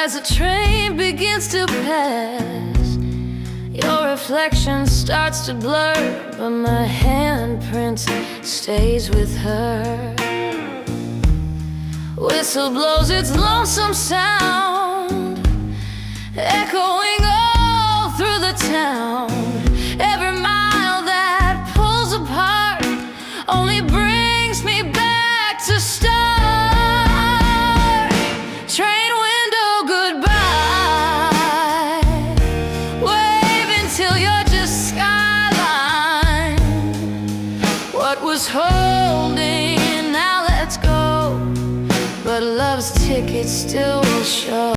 As the train begins to pass, your reflection starts to blur, but my handprint stays with her. Whistle blows its lonesome sound, echoing all through the town. Every mile that pulls apart only brings me back to start. Train window goodbye, wave until you're just skyline. What was holding, now let's go, but love's ticket still will show.